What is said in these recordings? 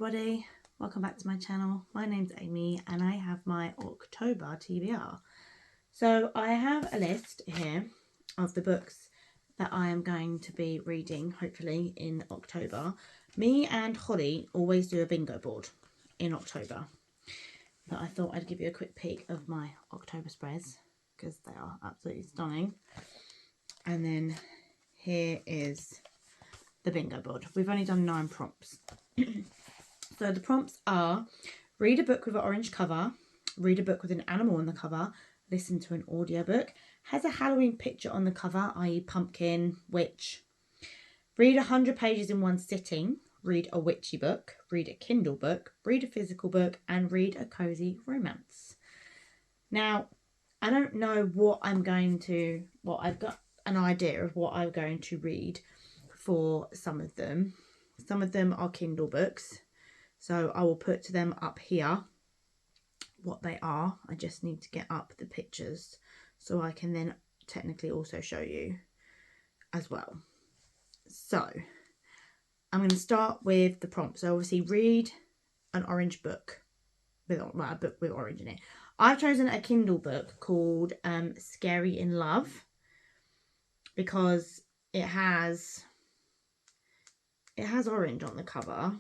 everybody, welcome back to my channel. My name's Amy and I have my October TBR. So I have a list here of the books that I am going to be reading hopefully in October. Me and Holly always do a bingo board in October, but I thought I'd give you a quick peek of my October spreads because they are absolutely stunning. And then here is the bingo board. We've only done 9 prompts. So the prompts are: read a book with an orange cover, read a book with an animal on the cover, listen to an audiobook, has a Halloween picture on the cover, i.e. pumpkin, witch, read 100 pages in one sitting, read a witchy book, read a Kindle book, read a physical book, and read a cozy romance. Now, I don't know what I've got an idea of what I'm going to read for some of them. Some of them are Kindle books, so I will put them up here what they are. I just need to get up the pictures so I can then technically also show you as well. So I'm going to start with the prompt. So obviously read an orange book with, well, a book with orange in it. I've chosen a Kindle book called Scary in Love because it has orange on the cover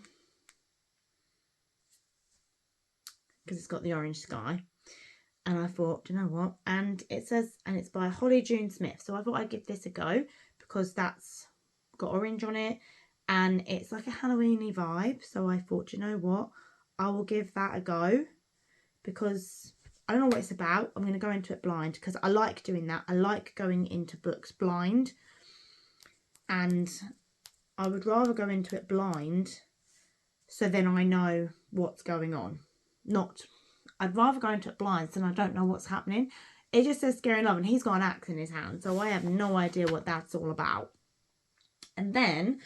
because it's got the orange sky, and I thought, do you know what, and it says, and it's by Holly June Smith, so I thought I'd give this a go because that's got orange on it and it's like a Halloweeny vibe. So I thought, do you know what, I will give that a go because I don't know what it's about. I'm going to go into it blind because I like doing that. I like going into books blind, and I would rather go into it blind so then I know what's going on. I'd rather go into it blind so I don't know what's happening. It just says Scary in Love and he's got an axe in his hand, so I have no idea what that's all about. And then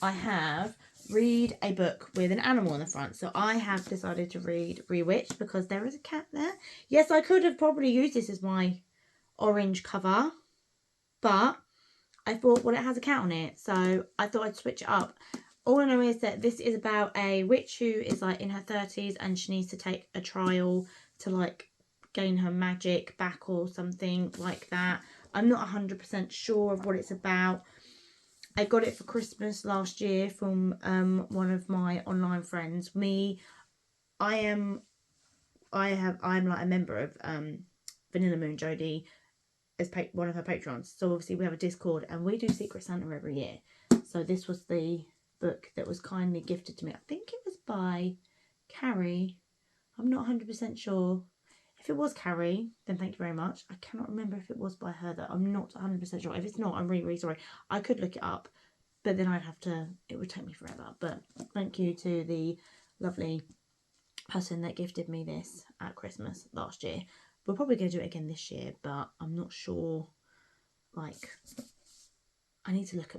I have read a book with an animal on the front. So I have decided to read Bewitched because there is a cat there. Yes, I could have probably used this as my orange cover, but I thought, well, it has a cat on it, so I thought I'd switch it up. All I know is that this is about a witch who is like in her 30s and she needs to take a trial to like gain her magic back or something like that. I'm not 100% sure of what it's about. I got it for Christmas last year from one of my online friends. I'm like a member of Vanilla Moon Jodie as one of her patrons. So obviously we have a Discord and we do Secret Santa every year. So this was the book that was kindly gifted to me. I think it was by Carrie. I'm not 100% sure. If it was Carrie, then thank you very much. I cannot remember if it was by her though. I'm not 100% sure. If it's not, I'm really, really sorry. I could look it up, but then it would take me forever. But thank you to the lovely person that gifted me this at Christmas last year. We're probably going to do it again this year, but I'm not sure. Like, I need to look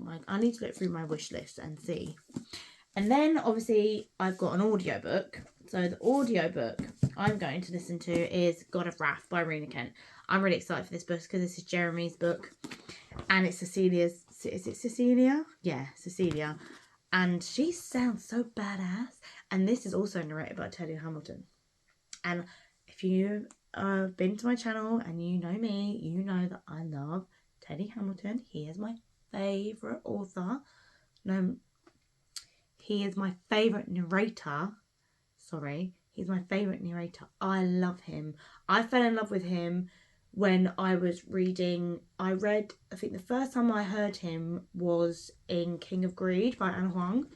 through my wish list and see. And then obviously I've got an audiobook. So the audiobook I'm going to listen to is God of Wrath by Rena Kent. I'm really excited for this book because this is Jeremy's book and it's Cecilia's. Is it Cecilia? Yeah, Cecilia. And she sounds so badass. And this is also narrated by Teddy Hamilton. And if you have been to my channel and you know me, you know that I love Teddy Hamilton. He is my favourite author. No, he is my favourite narrator. Sorry, he's my favourite narrator. I love him. I fell in love with him when I was reading. I think the first time I heard him was in King of Greed by Anna Huang.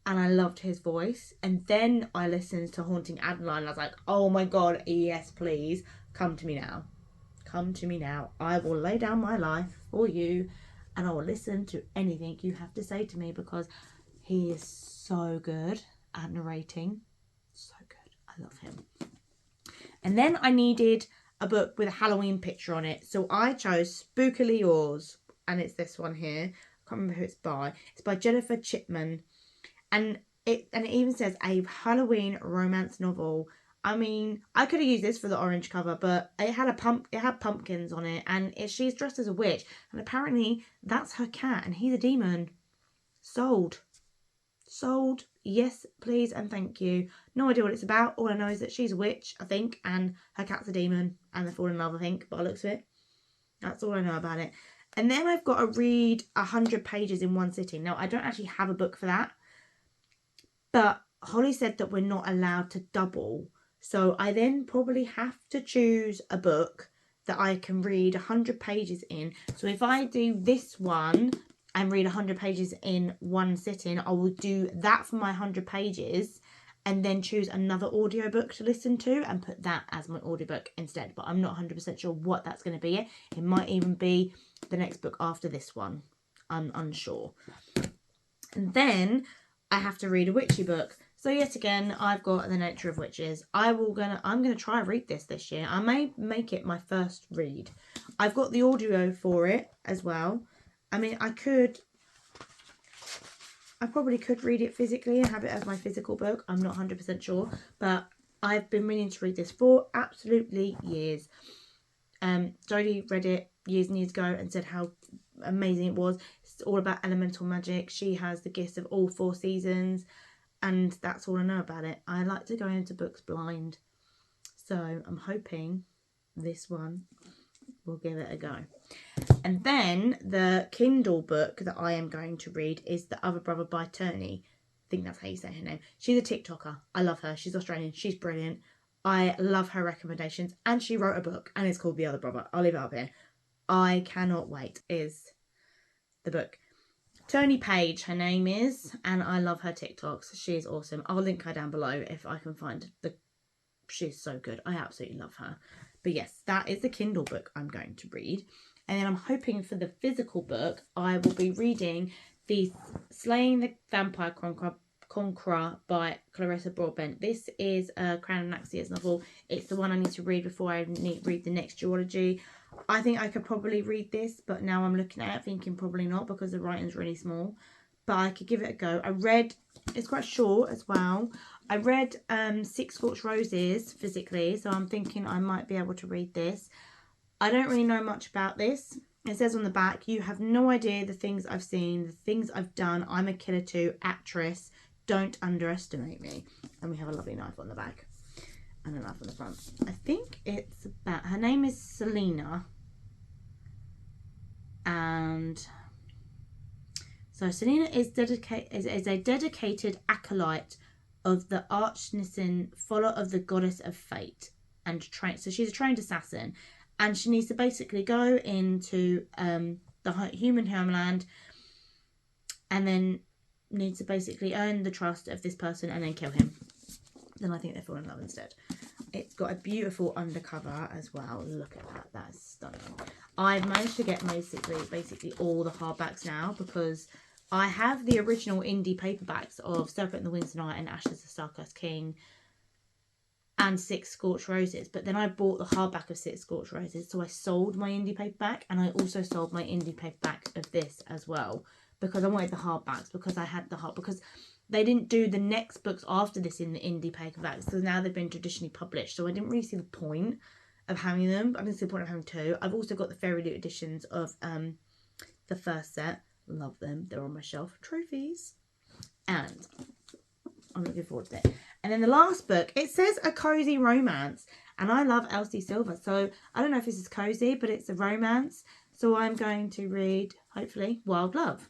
And I loved his voice. And then I listened to Haunting Adeline. And I was like, oh my God, yes, please. Come to me now. Come to me now. I will lay down my life for you. And I will listen to anything you have to say to me because he is so good at narrating. So good. I love him. And then I needed a book with a Halloween picture on it. So I chose Spookily Yours. And it's this one here. I can't remember who it's by. It's by Jennifer Chipman. And it even says a Halloween romance novel. I mean, I could have used this for the orange cover, but it had pumpkins on it, and she's dressed as a witch, and apparently that's her cat, and he's a demon. Sold. yes, please and thank you. No idea what it's about. All I know is that she's a witch, I think, and her cat's a demon, and they fall in love, I think, by the looks of it. That's all I know about it. And then I've got to read 100 pages in one sitting. Now, I don't actually have a book for that, but Holly said that we're not allowed to double. So I then probably have to choose a book that I can read 100 pages in. So if I do this one and read 100 pages in one sitting, I will do that for my 100 pages and then choose another audiobook to listen to and put that as my audiobook instead. But I'm not 100% sure what that's going to be yet. It might even be the next book after this one. I'm unsure. And then I have to read a witchy book. So yet again, I've got The Nature of Witches. I'm gonna try and read this year. I may make it my first read. I've got the audio for it as well. I mean, I probably could read it physically and have it as my physical book. I'm not 100% sure, but I've been meaning to read this for absolutely years. Jodie read it years and years ago and said how amazing it was. It's all about elemental magic. She has the gifts of all 4 seasons, and that's all I know about it. I like to go into books blind, so I'm hoping this one will give it a go. And then the Kindle book that I am going to read is The Other Brother by Turney. I think that's how you say her name. She's a TikToker. I love her. She's Australian. She's brilliant. I love her recommendations, and she wrote a book and it's called The Other Brother. I'll leave it up here. I cannot wait is the book. Tony Page, her name is, and I love her TikToks. She's awesome. I'll link her down below if I can find the... She's so good. I absolutely love her. But yes, that is the Kindle book I'm going to read. And then I'm hoping for the physical book, I will be reading the Slaying the Vampire Conqueror by Clarissa Broadbent. This is a Crown of Naxia's novel. It's the one I need to read before I read the next duology. I think I could probably read this, but now I'm looking at it thinking probably not because the writing's really small. But I could give it a go. It's quite short as well. I read 6 Scorched Roses physically, so I'm thinking I might be able to read this. I don't really know much about this. It says on the back, you have no idea the things I've seen, the things I've done. I'm a killer too, actress. Don't underestimate me. And we have a lovely knife on the back and a knife on the front. I think it's about, her name is Selena. And so Selena is a dedicated acolyte of the Archnissen, follower of the goddess of fate, and so she's a trained assassin, and she needs to basically go into the human homeland, and then needs to basically earn the trust of this person and then kill him. Then I think they fall in love instead. It's got a beautiful undercover as well. Look at that. That is stunning. I've managed to get basically all the hardbacks now because I have the original indie paperbacks of Serpent and the Wings of Night and Ashes of Starcast King and 6 Scorched Roses. But then I bought the hardback of 6 Scorched Roses. So I sold my indie paperback, and I also sold my indie paperback of this as well because I wanted the hardbacks, because I had because they didn't do the next books after this in the indie paperbacks. So now they've been traditionally published. So I didn't really see the point of having them. I didn't see the point of having 2. I've also got the Fairy Loot editions of the first set. Love them. They're on my shelf. Trophies. And I'm looking forward to it. And then the last book, it says a cozy romance. And I love Elsie Silver. So I don't know if this is cozy, but it's a romance. So I'm going to read, hopefully, Wild Love.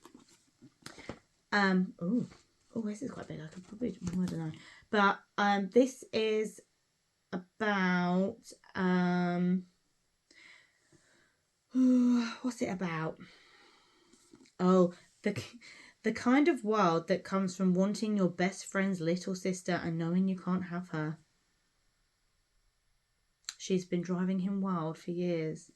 Oh, this is quite big. I could probably, I don't know. But this is about, what's it about? Oh, the kind of wild that comes from wanting your best friend's little sister and knowing you can't have her. She's been driving him wild for years.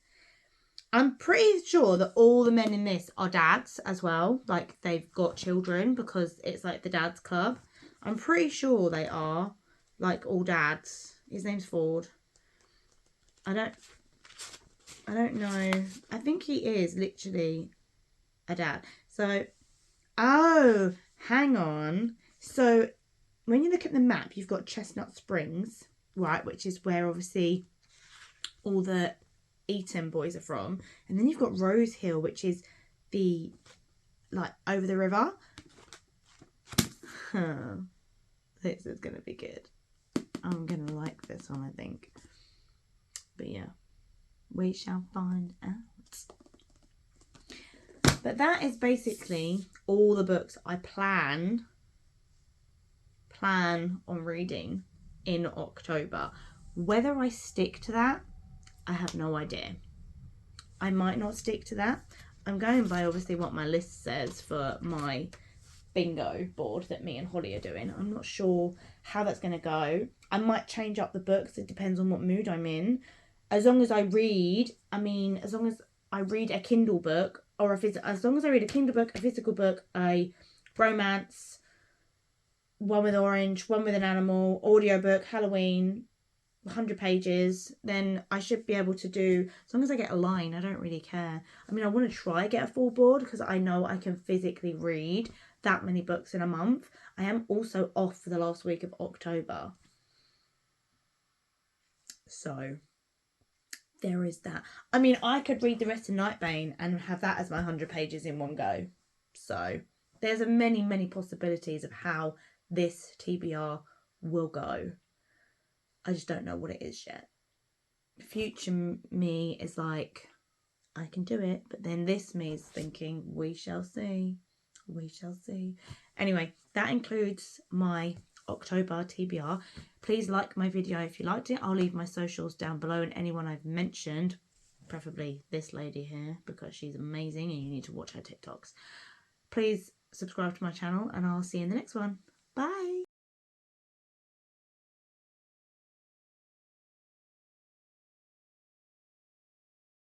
I'm pretty sure that all the men in this are dads as well. Like, they've got children because it's like the dad's club. I'm pretty sure they are, like, all dads. His name's Ford. I don't know. I think he is literally a dad. So, oh, hang on. So, when you look at the map, you've got Chestnut Springs, right, which is where obviously all the Eton boys are from. And then you've got Rose Hill, which is the, like, over the river. This is going to be good. I'm going to like this one, I think. But yeah, we shall find out. But that is basically all the books I plan on reading in October. Whether I stick to that, I have no idea. I might not stick to that. I'm going by obviously what my list says for my bingo board that me and Holly are doing. I'm not sure how that's going to go. I might change up the books. It depends on what mood I'm in. As long as I read, as long as I read a Kindle book, or as long as I read a Kindle book, a physical book, a romance, one with orange, one with an animal, audiobook, Halloween, 100 pages, then I should be able to do, as long as I get a line, I don't really care. I want to try get a full board because I know I can physically read that many books in a month. I am also off for the last week of October. So there is that. I could read the rest of Nightbane and have that as my 100 pages in one go. So there's many, many possibilities of how this TBR will go. I just don't know what it is yet. Future me is like, I can do it. But then this me is thinking, we shall see. We shall see. Anyway, that includes my October TBR. Please like my video if you liked it. I'll leave my socials down below and anyone I've mentioned, preferably this lady here because she's amazing and you need to watch her TikToks. Please subscribe to my channel and I'll see you in the next one. Bye.